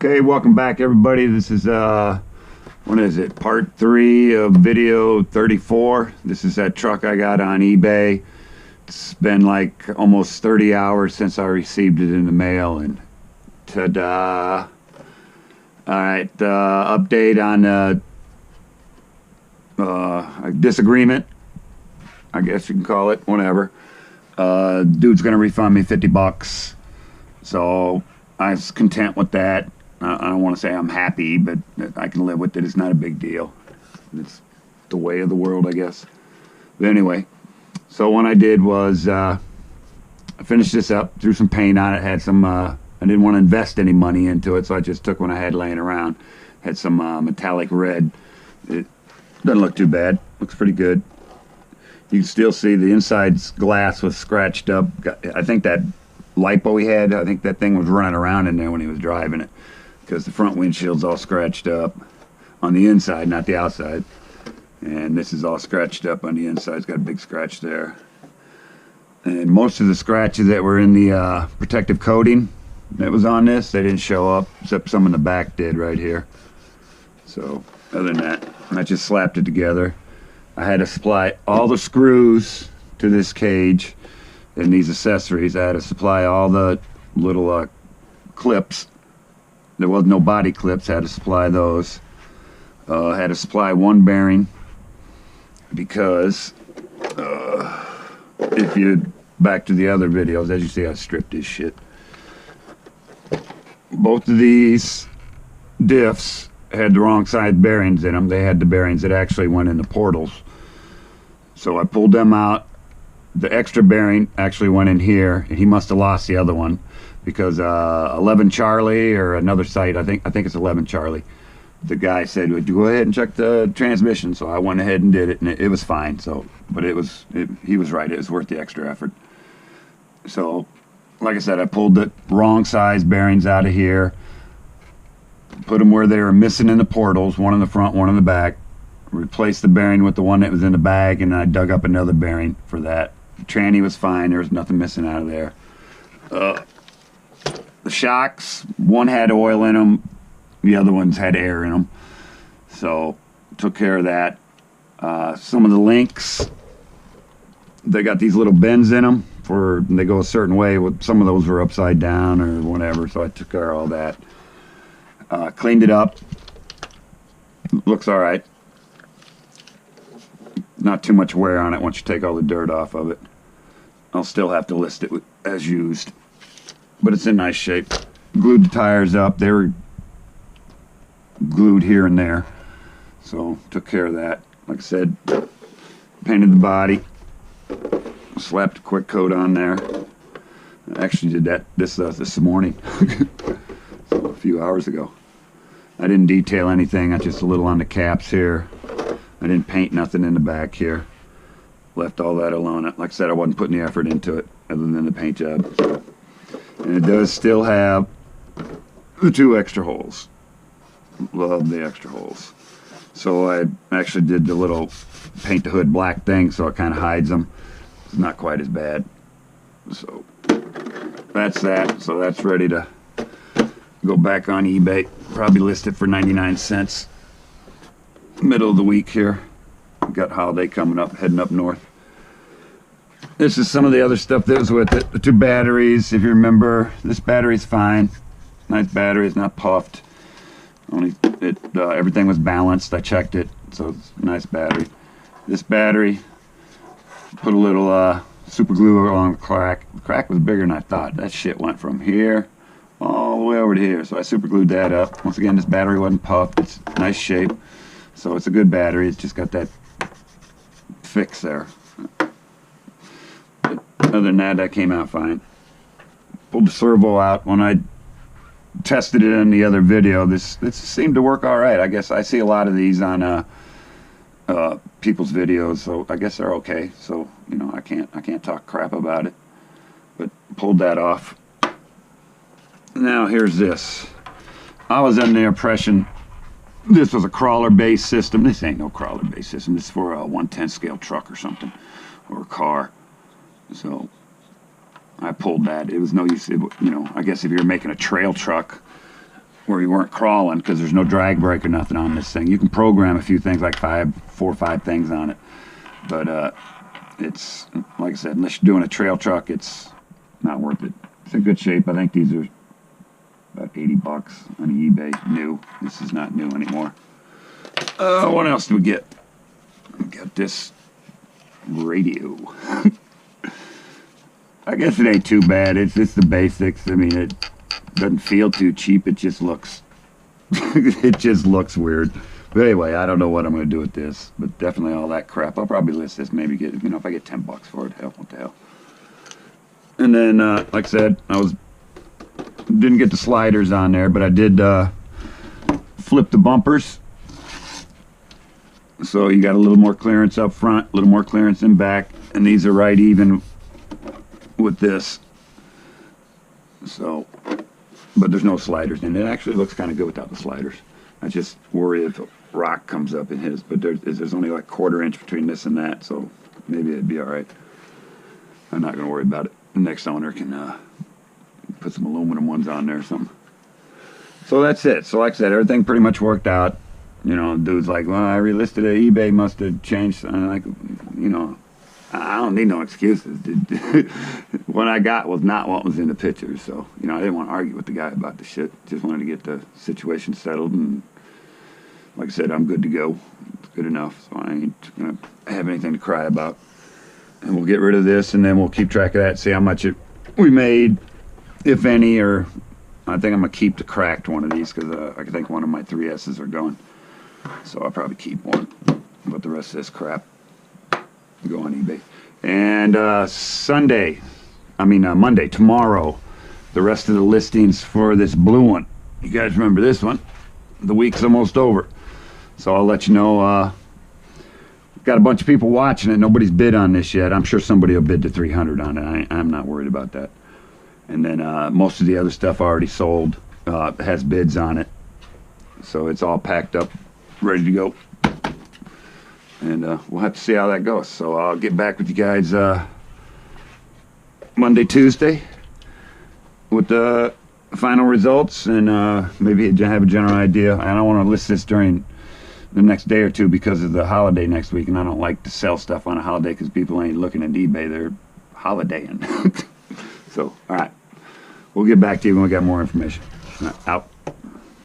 Okay, welcome back everybody. This is what is it? Part 3 of video 34. This is that truck I got on eBay. It's been like almost 30 hours since I received it in the mail, and ta-da. Alright, update on a disagreement, I guess you can call it, whatever. Dude's gonna refund me 50 bucks. So I was content with that. I don't want to say I'm happy, but I can live with it. It's not a big deal. It's the way of the world, I guess. But anyway, so what I did was I finished this up, threw some paint on it, had some, I didn't want to invest any money into it, so I just took what I had laying around. Had some metallic red. It doesn't look too bad. Looks pretty good. You can still see the inside glass was scratched up. I think that lipo he had, I think that thing was running around in there when he was driving it, because the front windshield's all scratched up on the inside, not the outside. And this is all scratched up on the inside. It's got a big scratch there. And most of the scratches that were in the protective coating that was on this, they didn't show up, except some in the back did right here. So other than that, I just slapped it together. I had to supply all the screws to this cage and these accessories. I had to supply all the little clips. There was no body clips. I had to supply those. I had to supply one bearing because if you back to the other videos, as you see, I stripped this shit. Both of these diffs had the wrong side bearings in them. They had the bearings that actually went in the portals. So I pulled them out. The extra bearing actually went in here, and he must have lost the other one, because 11 Charlie or another site, I think it's 11 Charlie, the guy said, would you go ahead and check the transmission? So I went ahead and did it, and it was fine. So, but he was right. It was worth the extra effort. So, like I said, I pulled the wrong size bearings out of here, put them where they were missing in the portals, one in the front, one in the back, replaced the bearing with the one that was in the bag, and then I dug up another bearing for that. The tranny was fine. There was nothing missing out of there. The shocks, one had oil in them, the other ones had air in them. So took care of that. Some of the links, they got these little bends in them they go a certain way. Some of those were upside down or whatever, so I took care of all that. Cleaned it up. Looks all right. Not too much wear on it once you take all the dirt off of it. I'll still have to list it as used, but it's in nice shape. Glued the tires up. They were glued here and there, so took care of that. Like I said, painted the body, slapped a quick coat on there. I actually did that this morning, so a few hours ago. I didn't detail anything. I just a little on the caps here. I didn't paint nothing in the back here. Left all that alone. Like I said, I wasn't putting the effort into it other than the paint job. And it does still have the 2 extra holes. Love the extra holes. So I actually did the little paint the hood black thing, so it kind of hides them. It's not quite as bad. So that's that. So that's ready to go back on eBay. Probably list it for 99 cents. Middle of the week here. Got holiday coming up, heading up north. This is some of the other stuff that was with it. The 2 batteries, if you remember. This battery's fine. Nice battery. It's not puffed. Only everything was balanced. I checked it, so it's a nice battery. This battery, put a little super glue along the crack. The crack was bigger than I thought. That shit went from here all the way over to here. So I super glued that up. Once again, this battery wasn't puffed. It's nice shape. So it's a good battery. It's just got that fix there. But other than that, that came out fine. Pulled the servo out. When I tested it in the other video, this seemed to work all right. I guess I see a lot of these on people's videos, so I guess they're okay. So you know, I can't talk crap about it. But pulled that off. Now here's this. I was under the impression this was a crawler-based system. This ain't no crawler-based system. This is for a 1/10 scale truck or something, or a car. So I pulled that. It was no use. You know, I guess if you're making a trail truck, where you weren't crawling, because there's no drag brake or nothing on this thing. You can program a few things, like 4 or 5 things on it, but it's, like I said, unless you're doing a trail truck, it's not worth it. It's in good shape. I think these are about 80 bucks on eBay, new. This is not new anymore. What else do we get? We got this radio. I guess it ain't too bad. It's just the basics. I mean, it doesn't feel too cheap. It just looks it just looks weird. But anyway, I don't know what I'm going to do with this, but definitely all that crap. I'll probably list this, maybe get, you know, if I get 10 bucks for it, hell, what the hell. And then, like I said, didn't get the sliders on there, but I did flip the bumpers. So you got a little more clearance up front, a little more clearance in back, and these are right even with this. So, but there's no sliders in it. It actually looks kind of good without the sliders. I just worry if a rock comes up in his, but there's only like 1/4 inch between this and that, so maybe it'd be all right. I'm not going to worry about it. The next owner can put some aluminum ones on there or something. So that's it. So like I said, everything pretty much worked out. You know, dude's like, well, I relisted it. eBay must have changed. And I'm like, you know, I don't need no excuses. What I got was not what was in the picture. So, you know, I didn't want to argue with the guy about the shit. Just wanted to get the situation settled. And like I said, I'm good to go. It's good enough. So I ain't going to have anything to cry about. And we'll get rid of this, and then we'll keep track of that, see how much we made, if any, or I think I'm going to keep the cracked one of these, because I think one of my 3S's are going. So I'll probably keep one, but the rest of this crap go on eBay. And Monday, tomorrow, the rest of the listings for this blue one. You guys remember this one? The week's almost over. So I'll let you know. Got a bunch of people watching it. Nobody's bid on this yet. I'm sure somebody will bid to 300 on it. I'm not worried about that. And then most of the other stuff already sold. Has bids on it. So it's all packed up, ready to go. And we'll have to see how that goes. So I'll get back with you guys Monday, Tuesday with the final results, and maybe have a general idea. I don't want to list this during the next day or two because of the holiday next week, and I don't like to sell stuff on a holiday because people ain't looking at eBay. They're holidaying. So, all right. We'll get back to you when we got more information. Out.